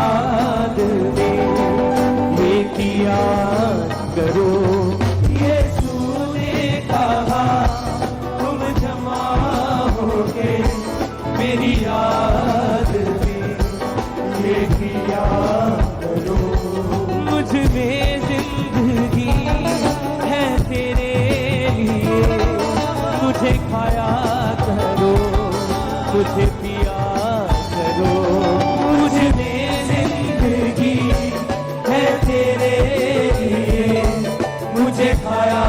याद में ये किया करो। यीशु ने कहा तुम जमा होके मेरी याद में ये किया करो। मुझ में जिंदगी है तेरे लिए, मुझे खाया करो, मुझे पिया करो। मुझ में जिंदगी है तेरे लिए, मुझे खाया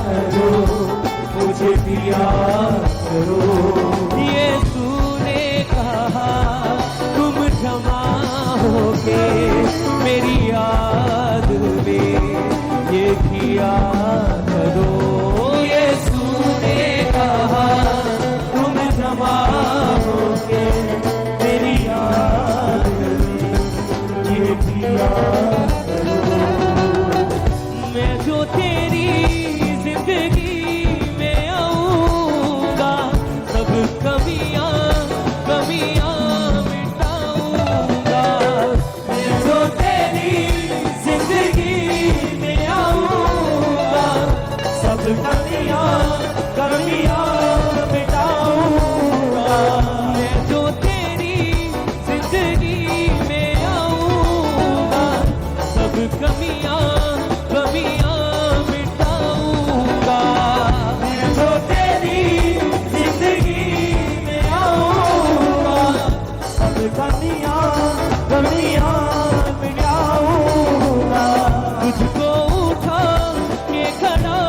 करो, मुझे पिया करो। यीशु ने कहा तुम जमा होके मेरी याद में ये किया करो। यीशु ने कहा तुम जमा होके मेरी याद में ये किया करो। मैं जो तेरी जिंदगी में आऊंगा, सब कमियां मिटाऊंगा। मैं जो तेरी जिंदगी में आऊंगा, सब कमियां मिटाऊंगा। मैं जो तेरी जिंदगी में आऊंगा, सब कमियां मिटाऊंगा। मैं जो तेरी जिंदगी में आऊंगा, सब कमियां मिटाऊंगा। तुझको उठा के खड़ा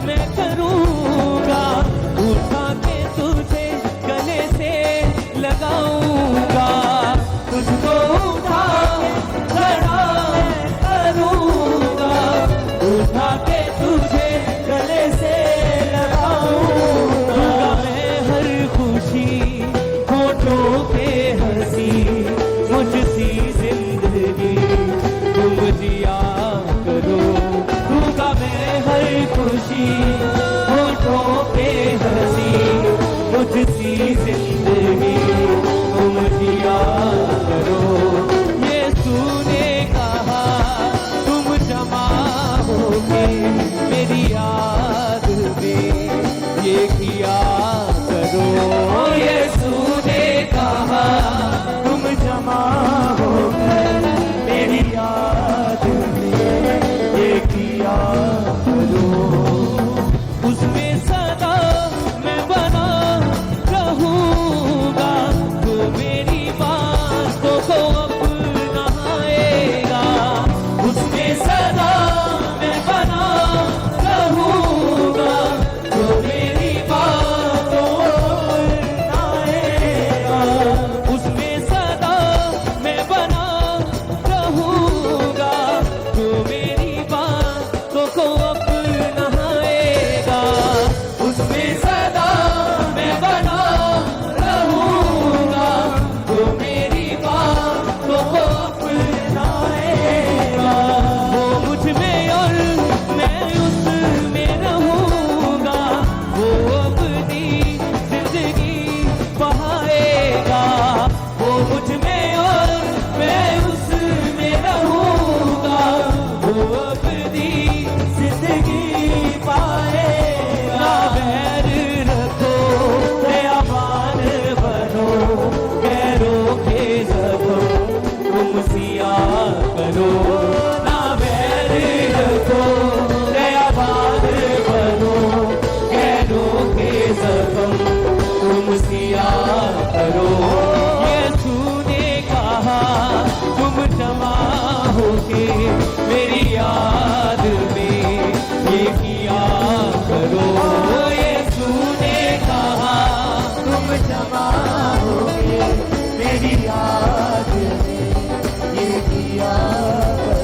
मैं करूंगा, उठा के तुझे गले से लगाऊंगा। तुझको उठा के खड़ा मैं करूंगा, उठा के तुझे गले से लगाऊंगा। मैं हर खुशी होठों पे हंसी, मुझसी जिंदगी तुम जिया करो। दूंगा मैं हर खुशी होठों पे हंसी, मुझसी जिंदगी तुम जिया करो। यीशु ने कहा तुम जमा होके मेरी याद में ये किया करो। यीशु ने कहा तुम जमा होकर मेरी याद में ये किया करो। उसमें सदा मैं बना रहूंगा, तो मेरी बातों को अपनाएगा। उसमें सदा मैं बना रहूंगा, तो मेरी बातों को अपनाएगा। उसमें सदा मैं बना रहूंगा, तो मेरी बातों को अपनाएगा। उसमें सदा मैं बना रहूंगा, तो मेरी बातों को अपनाएगा। वो मुझ में और मैं उसमें रहूंगा, वो अपनी जिंदगी बहाएगा। वो मुझ में और मैं उसमें रहूंगा, वो अपनी जिंदगी पाएगा। ना बैर रखो दयावान बनो, गैरों के जख्म तुम सिया करो। ना बैर रखो दयावान बनो, गैरों के जख्म तुम सिया करो। यीशु ने कहा तुम जमा होके मेरी याद में ये किया करो। यीशु ने कहा तुम जमा होके मेरी याद में ये किया करो।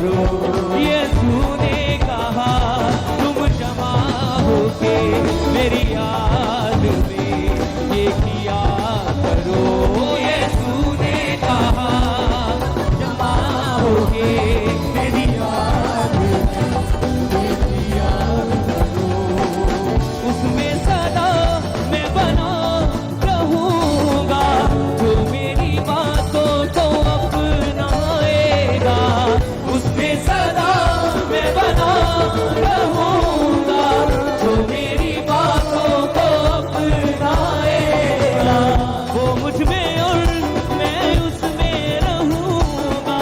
करो। यीशु ने कहा तुम जमा होके मेरी याद में ये किया करो। यीशु ने कहा जमा होके मेरी याद में ये किया करो। उसमें सदा मैं बना रहूंगा, जो मेरी बातों को अपनाएगा। उसमें सदा मैं बना रहूंगा, जो मेरी बातों को अपनाएगा। वो मुझ में और मैं उसमें रहूंगा,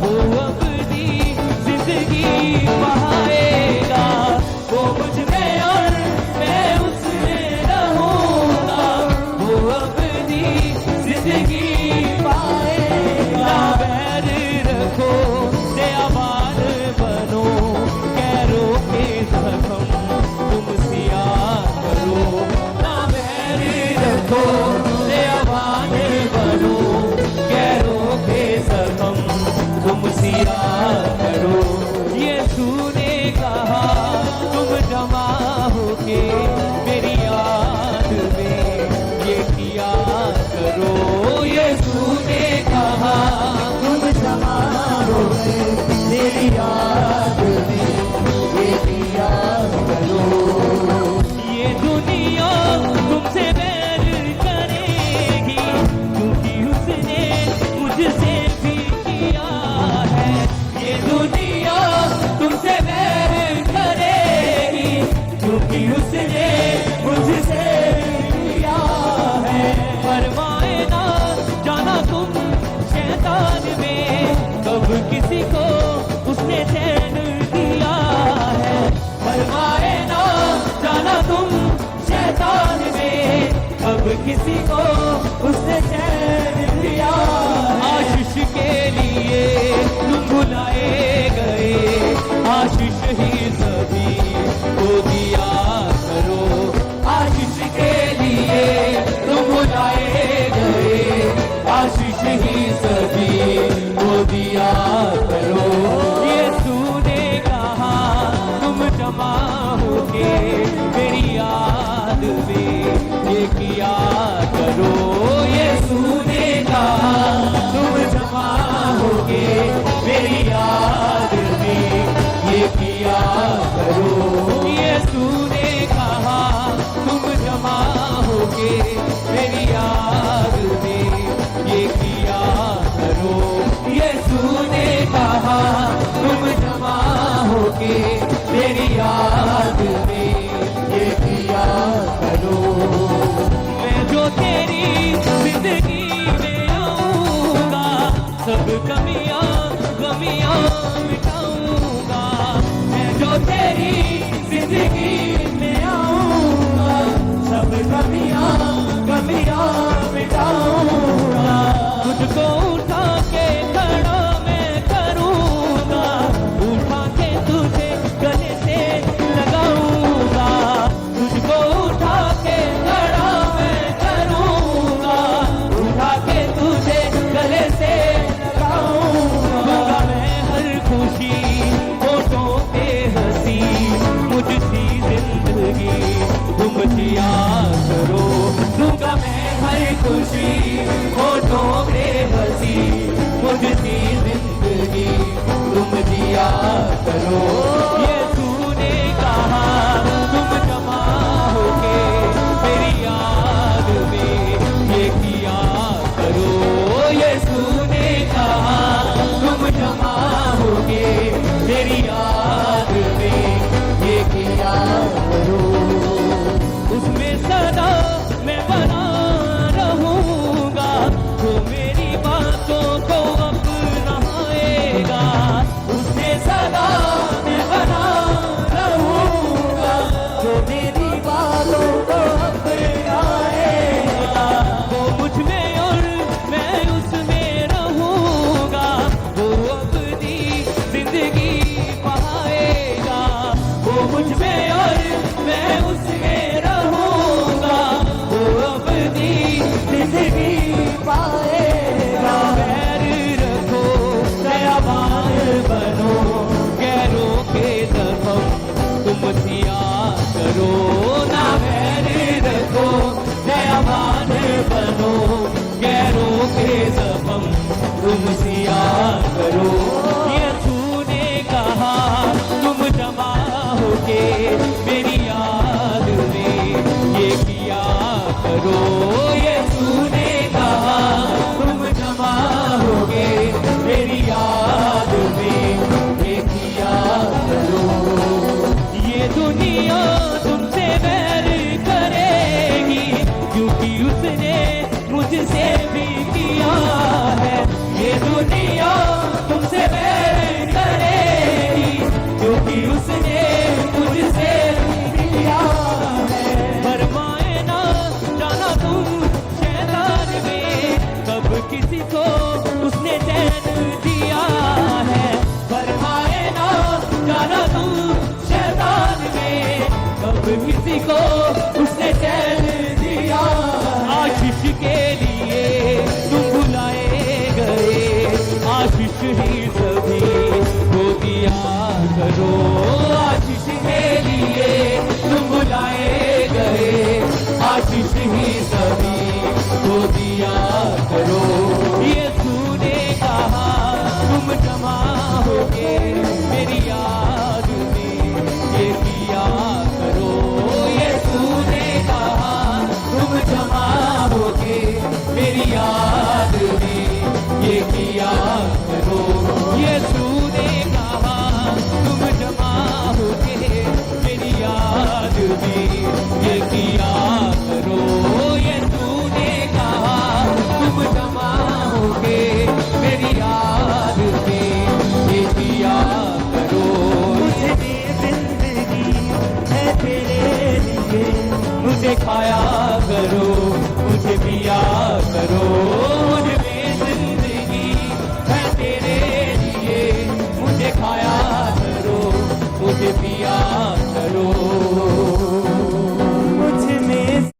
वो अपनी जिंदगी पाएगा। वो मुझ में और मैं उसमें रहूंगा, वो अपनी जिंदगी पाएगा। बैर रखो दयावान बनो, कैरों के जख्म तुम सिया करो। ना बैर रखो दयावान बनो, कैरों के जख्म तुम सिया करो। यीशु ने कहा तुम जमा होके मेरी याद में ये किया करो। यीशु ने कहा तुम जमा होके मेरी याद में ये किया करो। ये दुनिया तुमसे बैर करेगी, क्योंकि उसने मुझसे भी किया है। ये दुनिया तुमसे बैर करेगी, क्योंकि उसने मुझसे किया है। फरमाए ना जाना तुम शैतान में, कब किसी को उसने चैन दिया है। फरमाए ना जाना तुम शैतान में, कब किसी को उसने चैन दिया है। आशीष के लिए तुम बुलाए गए, आशीष ही सभी को दिया करो। आशीष के लिए तुम बुलाए गए, आशीष ही सभी को दिया करो। यीशु ने कहा तुम जमा होके मेरी याद में ये किया करो। यीशु ने कहा तुम जमा होके मेरी याद में ये किया करो। यीशु ने कहा तुम जमा होके मेरी याद में ये किया करो। यीशु ने कहा तुम जमा होके मेरी याद में ये किया करो। मैं जो तेरी जिंदगी में आऊंगा, सब कमियां गमियां मिटाऊंगा। मैं जो तेरी जिंदगी में आऊंगा, सब कमियां गमियां मिटाऊंगा। तुझको उठा के खड़ा मैं करूंगा, उठा के तुझे गले से लगाऊंगा। तुझको उठा के खड़ा मैं करूंगा, उठा के तुझे गले से लगाऊंगा। मैं हर खुशी किसी को उसने चैन दिया। आशीष के लिए तुम बुलाए गए, आशीष ही सभी को दिया करो। आशीष के लिए तुम बुलाए गए, आशीष ही सभी को दिया करो। यीशु ने कहा तुम जमा होगे मेरी याद में, ये किया करो। यीशु ने कहा तुम जमा होगे मेरी याद में, ये किया करो। यीशु ने कहा तुम जमा होगे मेरी याद में, ये किया करो। यीशु ने कहा तुम जमा होगे मेरी याद में, ये किया करो। मुझे दे जिंदगी है तेरे लिए, मुझे खाया करो, मुझे पिया करो।